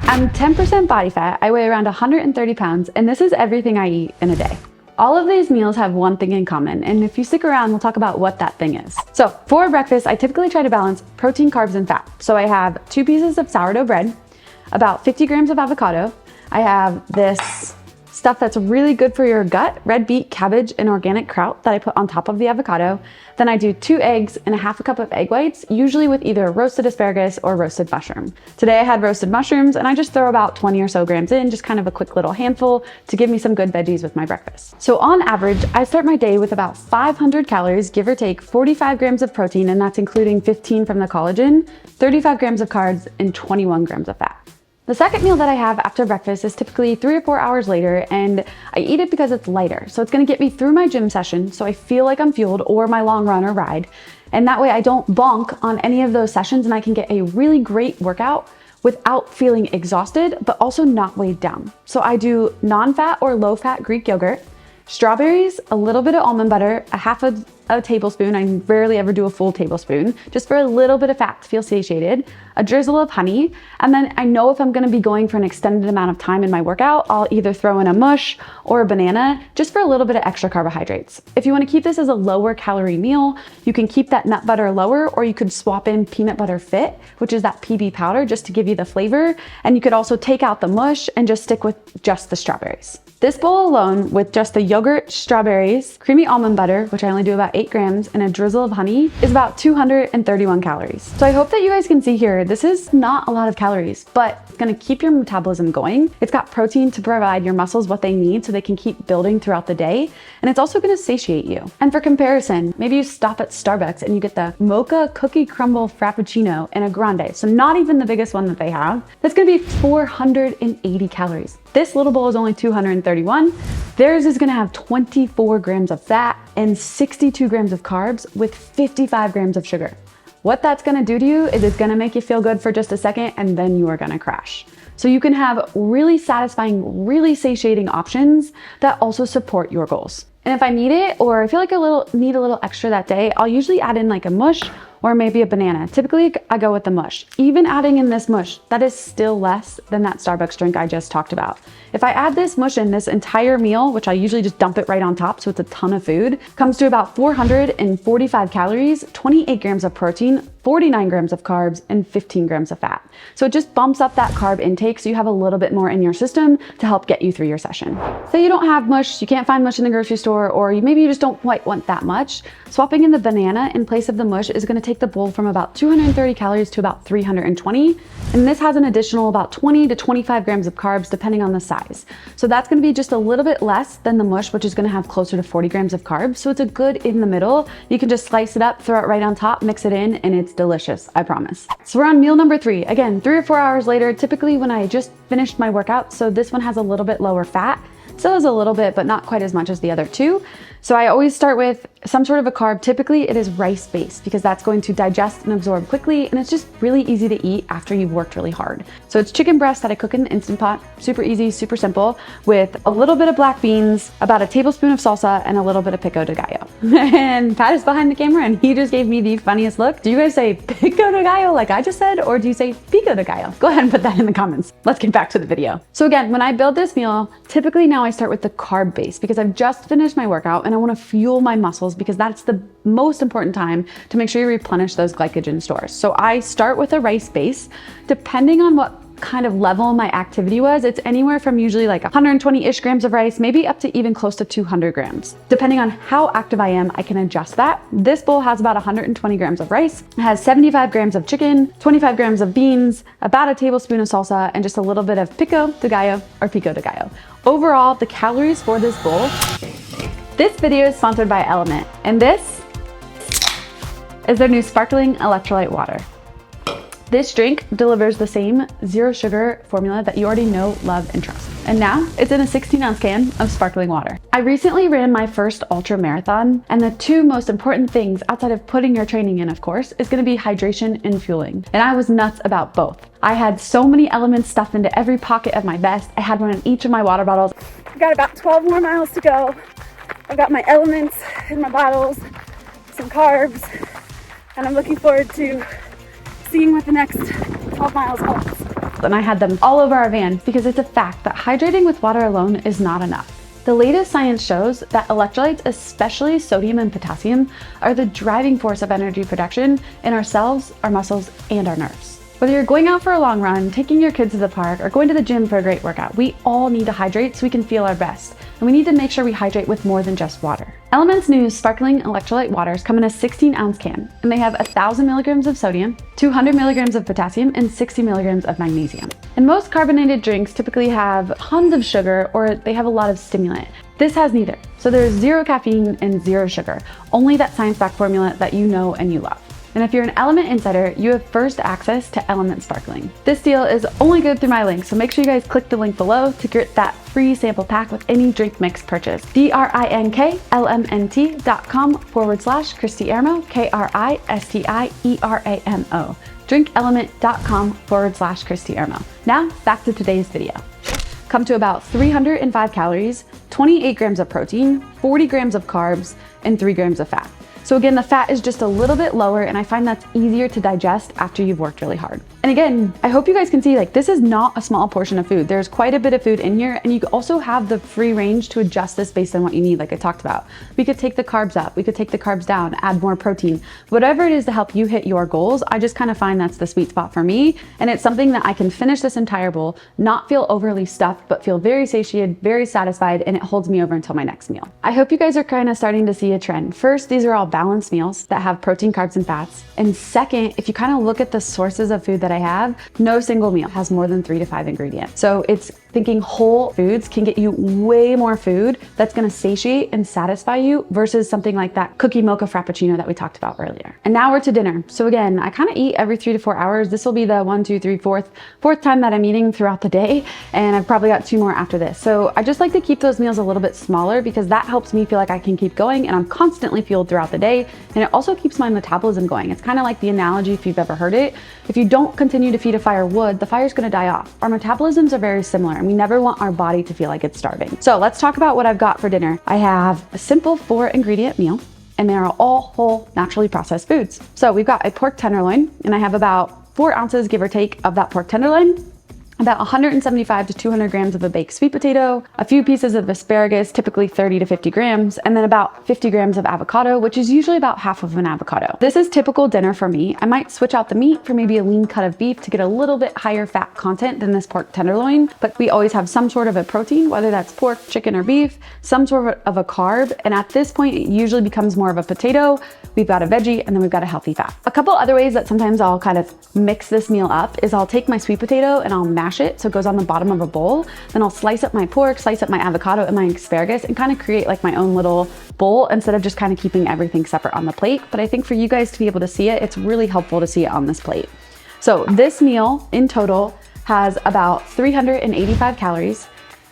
I'm 10% body fat, I weigh around 130 pounds, and this is everything I eat in a day. All of these meals have one thing in common, and if you stick around, we'll talk about what that thing is. So for breakfast, I typically try to balance protein, carbs, and fat. So I have 2 pieces of sourdough bread, about 50 grams of avocado. I have this stuff that's really good for your gut, red beet, cabbage, and organic kraut that I put on top of the avocado. Then I do 2 eggs and a half a cup of egg whites, usually with either roasted asparagus or roasted mushroom. Today I had roasted mushrooms, and I just throw about 20 or so grams in, just kind of a quick little handful to give me some good veggies with my breakfast. So on average, I start my day with about 500 calories, give or take 45 grams of protein, and that's including 15 from the collagen, 35 grams of carbs, and 21 grams of fat. The second meal that I have after breakfast is typically 3 or 4 hours later, and I eat it because it's lighter. So it's gonna get me through my gym session so I feel like I'm fueled, or my long run or ride. And that way I don't bonk on any of those sessions, and I can get a really great workout without feeling exhausted, but also not weighed down. So I do non-fat or low-fat Greek yogurt, strawberries, a little bit of almond butter, a half a tablespoon, I rarely ever do a full tablespoon, just for a little bit of fat to feel satiated, a drizzle of honey, and then I know if I'm gonna be going for an extended amount of time in my workout, I'll either throw in a mush or a banana, just for a little bit of extra carbohydrates. If you wanna keep this as a lower calorie meal, you can keep that nut butter lower, or you could swap in peanut butter fit, which is that PB powder, just to give you the flavor, and you could also take out the mush and just stick with just the strawberries. This bowl alone, with just the yogurt, strawberries, creamy almond butter, which I only do about 8 grams, and a drizzle of honey, is about 231 calories. So I hope that you guys can see here, this is not a lot of calories, but it's gonna keep your metabolism going. It's got protein to provide your muscles what they need so they can keep building throughout the day. And it's also gonna satiate you. And for comparison, maybe you stop at Starbucks and you get the mocha cookie crumble frappuccino in a grande. So not even the biggest one that they have. That's gonna be 480 calories. This little bowl is only 231. Theirs is gonna have 24 grams of fat and 62 grams of carbs with 55 grams of sugar. What that's gonna do to you is it's gonna make you feel good for just a second, and then you are gonna crash. So you can have really satisfying, really satiating options that also support your goals. And if I need it, or I feel like need a little extra that day, I'll usually add in like a mush or maybe a banana. Typically I go with the mush. Even adding in this mush, that is still less than that Starbucks drink I just talked about. If I add this mush in this entire meal, which I usually just dump it right on top, so it's a ton of food, comes to about 445 calories, 28 grams of protein, 49 grams of carbs, and 15 grams of fat. So it just bumps up that carb intake so you have a little bit more in your system to help get you through your session. Say you don't have mush, you can't find mush in the grocery store, or maybe you just don't quite want that much. Swapping in the banana in place of the mush is gonna take the bowl from about 230 calories to about 320. And this has an additional about 20 to 25 grams of carbs depending on the size. So that's gonna be just a little bit less than the mush, which is gonna have closer to 40 grams of carbs. So it's a good in the middle. You can just slice it up, throw it right on top, mix it in, and it's delicious, I promise. So we're on meal number 3. Again, 3 or 4 hours later, typically when I just finished my workout. So this one has a little bit lower fat. Still has a little bit, but not quite as much as the other two. So I always start with some sort of a carb. Typically it is rice-based because that's going to digest and absorb quickly, and it's just really easy to eat after you've worked really hard. So it's chicken breast that I cook in an Instant Pot, super easy, super simple, with a little bit of black beans, about a tablespoon of salsa, and a little bit of pico de gallo. And Pat is behind the camera and he just gave me the funniest look. Do you guys say pico de gallo like I just said, or do you say pico de gallo? Go ahead and put that in the comments. Let's get back to the video. So again, when I build this meal, typically now I start with the carb base because I've just finished my workout and I want to fuel my muscles, because that's the most important time to make sure you replenish those glycogen stores. So I start with a rice base. Depending on what kind of level my activity was, it's anywhere from usually like 120-ish grams of rice, maybe up to even close to 200 grams. Depending on how active I am, I can adjust that. This bowl has about 120 grams of rice. It has 75 grams of chicken, 25 grams of beans, about a tablespoon of salsa, and just a little bit of pico de gallo or pico de gallo. Overall, the calories for this bowl. This video is sponsored by Element, and this is their new sparkling electrolyte water. This drink delivers the same zero sugar formula that you already know, love, and trust. And now it's in a 16-ounce can of sparkling water. I recently ran my first ultra marathon, and the 2 most important things outside of putting your training in, of course, is gonna be hydration and fueling. And I was nuts about both. I had so many elements stuffed into every pocket of my vest. I had one in each of my water bottles. I've got about 12 more miles to go. I've got my elements in my bottles, some carbs, and I'm looking forward to seeing what the next 12 miles holds. and I had them all over our van because it's a fact that hydrating with water alone is not enough. The latest science shows that electrolytes, especially sodium and potassium, are the driving force of energy production in our cells, our muscles, and our nerves. Whether you're going out for a long run, taking your kids to the park, or going to the gym for a great workout, we all need to hydrate so we can feel our best. And we need to make sure we hydrate with more than just water. Element's new sparkling electrolyte waters come in a 16-ounce can, and they have 1,000 milligrams of sodium, 200 milligrams of potassium, and 60 milligrams of magnesium. And most carbonated drinks typically have tons of sugar, or they have a lot of stimulant. This has neither. So there's 0 caffeine and 0 sugar, only that science-backed formula that you know and you love. And if you're an Element Insider, you have first access to Element Sparkling. This deal is only good through my link, so make sure you guys click the link below to get that free sample pack with any drink mix purchase. drinklmnt.com/Kristi Ermo, drinkelement.com/Kristi Ermo. Now, back to today's video. Come to about 305 calories, 28 grams of protein, 40 grams of carbs, and 3 grams of fat. So again, the fat is just a little bit lower, and I find that's easier to digest after you've worked really hard. And again, I hope you guys can see, like, this is not a small portion of food. There's quite a bit of food in here, and you also have the free range to adjust this based on what you need, like I talked about. We could take the carbs up, we could take the carbs down, add more protein, whatever it is to help you hit your goals. I just kind of find that's the sweet spot for me, and it's something that I can finish this entire bowl, not feel overly stuffed, but feel very satiated, very satisfied, and it holds me over until my next meal. I hope you guys are kind of starting to see a trend. First, these are all balanced meals that have protein, carbs, and fats. And second, if you kind of look at the sources of food that I have, no single meal has more than 3 to 5 ingredients. So it's thinking whole foods can get you way more food that's gonna satiate and satisfy you versus something like that cookie mocha frappuccino that we talked about earlier. And now we're to dinner. So again, I kind of eat every 3 to 4 hours. This will be the 1, 2, 3, fourth time that I'm eating throughout the day. And I've probably got 2 more after this. So I just like to keep those meals a little bit smaller because that helps me feel like I can keep going and I'm constantly fueled throughout the day. And it also keeps my metabolism going. It's kind of like the analogy, if you've ever heard it, if you don't continue to feed a fire wood, the fire's gonna die off. Our metabolisms are very similar and we never want our body to feel like it's starving. So let's talk about what I've got for dinner. I have a simple 4-ingredient meal and they are all whole, naturally processed foods. So we've got a pork tenderloin and I have about 4 ounces, give or take, of that pork tenderloin, about 175 to 200 grams of a baked sweet potato, a few pieces of asparagus, typically 30 to 50 grams, and then about 50 grams of avocado, which is usually about half of an avocado. This is typical dinner for me. I might switch out the meat for maybe a lean cut of beef to get a little bit higher fat content than this pork tenderloin, but we always have some sort of a protein, whether that's pork, chicken, or beef, some sort of a carb, and at this point, it usually becomes more of a potato. We've got a veggie, and then we've got a healthy fat. A couple other ways that sometimes I'll kind of mix this meal up is I'll take my sweet potato and I'll mash it so it goes on the bottom of a bowl. Then I'll slice up my pork, slice up my avocado and my asparagus and kind of create like my own little bowl instead of just kind of keeping everything separate on the plate. But I think for you guys to be able to see it, it's really helpful to see it on this plate. So this meal in total has about 385 calories,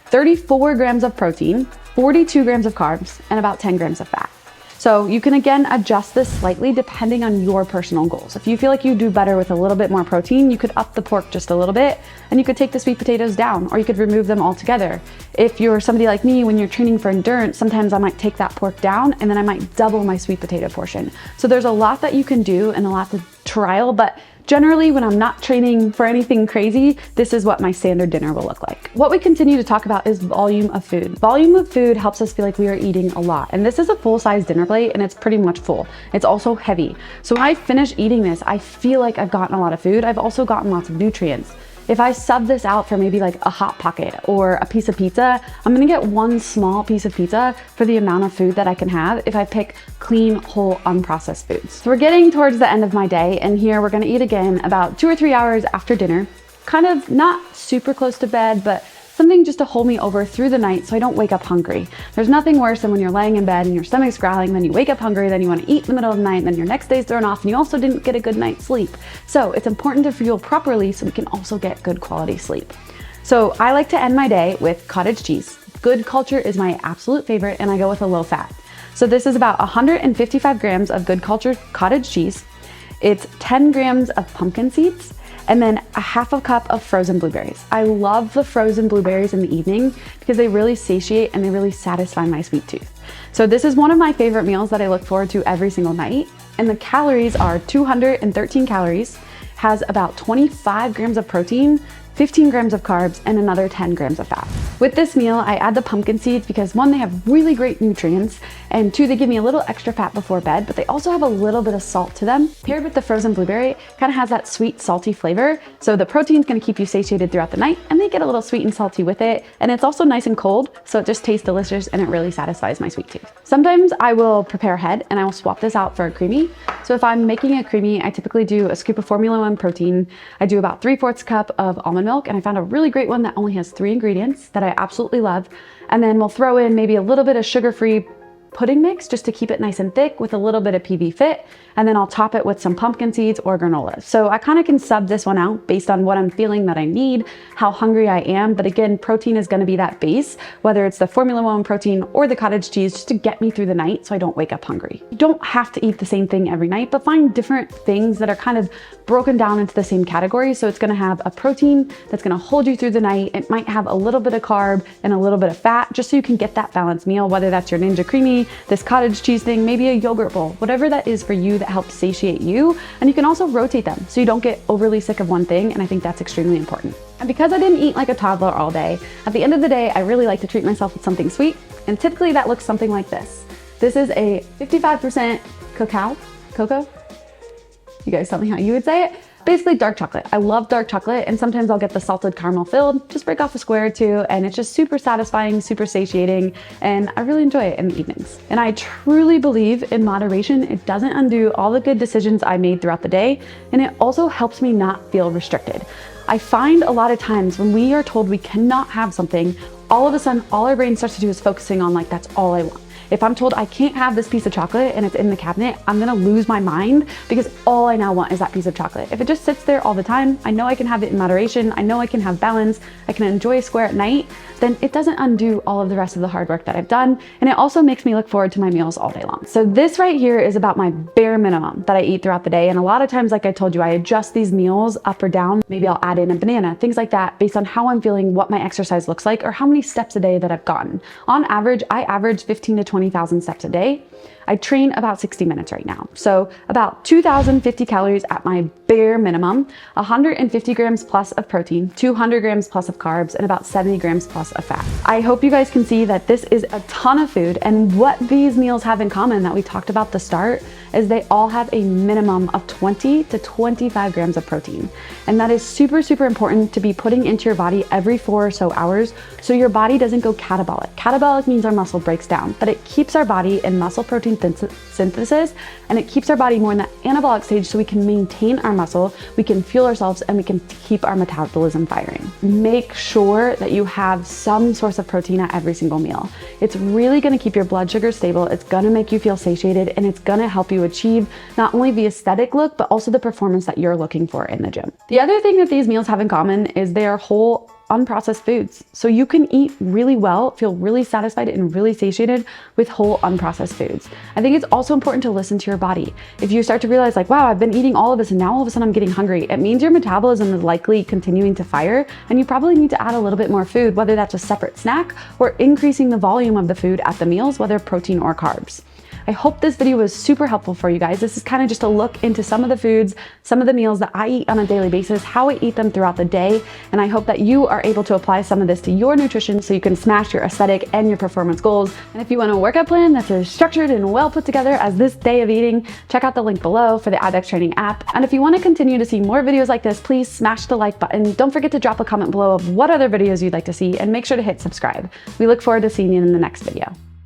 34 grams of protein, 42 grams of carbs, and about 10 grams of fat. So you can again adjust this slightly depending on your personal goals. If you feel like you do better with a little bit more protein, you could up the pork just a little bit and you could take the sweet potatoes down or you could remove them altogether. If you're somebody like me, when you're training for endurance, sometimes I might take that pork down and then I might double my sweet potato portion. So there's a lot that you can do and a lot to trial, but generally, when I'm not training for anything crazy, this is what my standard dinner will look like. What we continue to talk about is volume of food. Volume of food helps us feel like we are eating a lot. And this is a full-size dinner plate and it's pretty much full. It's also heavy. So when I finish eating this, I feel like I've gotten a lot of food. I've also gotten lots of nutrients. If I sub this out for maybe like a Hot Pocket or a piece of pizza, I'm gonna get one small piece of pizza for the amount of food that I can have if I pick clean, whole, unprocessed foods. So we're getting towards the end of my day, and here we're gonna eat again about 2 or 3 hours after dinner. Kind of not super close to bed, but something just to hold me over through the night so I don't wake up hungry. There's nothing worse than when you're laying in bed and your stomach's growling, then you wake up hungry, then you want to eat in the middle of the night, and then your next day's thrown off and you also didn't get a good night's sleep. So it's important to fuel properly so we can also get good quality sleep. So I like to end my day with cottage cheese. Good Culture is my absolute favorite and I go with a low fat. So this is about 155 grams of Good Culture cottage cheese. It's 10 grams of pumpkin seeds, and then a half a cup of frozen blueberries. I love the frozen blueberries in the evening because they really satiate and they really satisfy my sweet tooth. So this is one of my favorite meals that I look forward to every single night. And the calories are 213 calories, has about 25 grams of protein, 15 grams of carbs, and another 10 grams of fat. With this meal, I add the pumpkin seeds because one, they have really great nutrients, and two, they give me a little extra fat before bed, but they also have a little bit of salt to them. Paired with the frozen blueberry, kind of has that sweet, salty flavor. So the protein's gonna keep you satiated throughout the night, and they get a little sweet and salty with it. And it's also nice and cold, so it just tastes delicious and it really satisfies my sweet tooth. Sometimes I will prepare ahead and I will swap this out for a creamy. So if I'm making a creamy, I typically do a scoop of Formula One protein. I do about 3/4 cup of almond milk, and I found a really great one that only has 3 ingredients that I absolutely love. And then we'll throw in maybe a little bit of sugar-free pudding mix just to keep it nice and thick with a little bit of PB Fit. And then I'll top it with some pumpkin seeds or granola. So I kind of can sub this one out based on what I'm feeling that I need, how hungry I am. But again, protein is going to be that base, whether it's the Formula One protein or the cottage cheese, just to get me through the night so I don't wake up hungry. You don't have to eat the same thing every night, but find different things that are kind of broken down into the same category. So it's going to have a protein that's going to hold you through the night. It might have a little bit of carb and a little bit of fat, just so you can get that balanced meal, whether that's your Ninja Creamy, this cottage cheese thing, maybe a yogurt bowl, whatever that is for you that helps satiate you. And you can also rotate them so you don't get overly sick of one thing. And I think that's extremely important. And because I didn't eat like a toddler all day, at the end of the day, I really like to treat myself with something sweet. And typically that looks something like this. This is a 55% cocoa. You guys tell me how you would say it. Basically dark chocolate. I love dark chocolate, and sometimes I'll get the salted caramel filled, just break off a square or two, and it's just super satisfying, super satiating, and I really enjoy it in the evenings. And I truly believe in moderation. It doesn't undo all the good decisions I made throughout the day, and it also helps me not feel restricted. I find a lot of times when we are told we cannot have something, all of a sudden, all our brain starts to do is focusing on like, that's all I want. If I'm told I can't have this piece of chocolate and it's in the cabinet, I'm gonna lose my mind because all I now want is that piece of chocolate. If it just sits there all the time, I know I can have it in moderation, I know I can have balance, I can enjoy a square at night, then it doesn't undo all of the rest of the hard work that I've done. And it also makes me look forward to my meals all day long. So this right here is about my bare minimum that I eat throughout the day. And a lot of times, like I told you, I adjust these meals up or down. Maybe I'll add in a banana, things like that, based on how I'm feeling, what my exercise looks like, or how many steps a day that I've gotten. On average, I average 15 to 20,000 steps a day. I train about 60 minutes right now. So about 2,050 calories at my bare minimum, 150 grams plus of protein, 200 grams plus of carbs, and about 70 grams plus of fat. I hope you guys can see that this is a ton of food, and what these meals have in common that we talked about at the start is they all have a minimum of 20 to 25 grams of protein. And that is super, super important to be putting into your body every 4 or so hours so your body doesn't go catabolic. Catabolic means our muscle breaks down, but it keeps our body in muscle protein synthesis, and it keeps our body more in that anabolic stage so we can maintain our muscle, we can fuel ourselves, and we can keep our metabolism firing. Make sure that you have some source of protein at every single meal. It's really gonna keep your blood sugar stable, it's gonna make you feel satiated, and it's gonna help you achieve not only the aesthetic look, but also the performance that you're looking for in the gym. The other thing that these meals have in common is they are whole, unprocessed foods. So you can eat really well, feel really satisfied and really satiated with whole, unprocessed foods. I think it's also important to listen to your body. If you start to realize like, wow, I've been eating all of this and now all of a sudden I'm getting hungry, it means your metabolism is likely continuing to fire, and you probably need to add a little bit more food, whether that's a separate snack or increasing the volume of the food at the meals, whether protein or carbs. I hope this video was super helpful for you guys. This is kind of just a look into some of the foods, some of the meals that I eat on a daily basis, how I eat them throughout the day. And I hope that you are able to apply some of this to your nutrition so you can smash your aesthetic and your performance goals. And if you want a workout plan that's as structured and well put together as this day of eating, check out the link below for the IBEX Training app. And if you want to continue to see more videos like this, please smash the like button. Don't forget to drop a comment below of what other videos you'd like to see, and make sure to hit subscribe. We look forward to seeing you in the next video.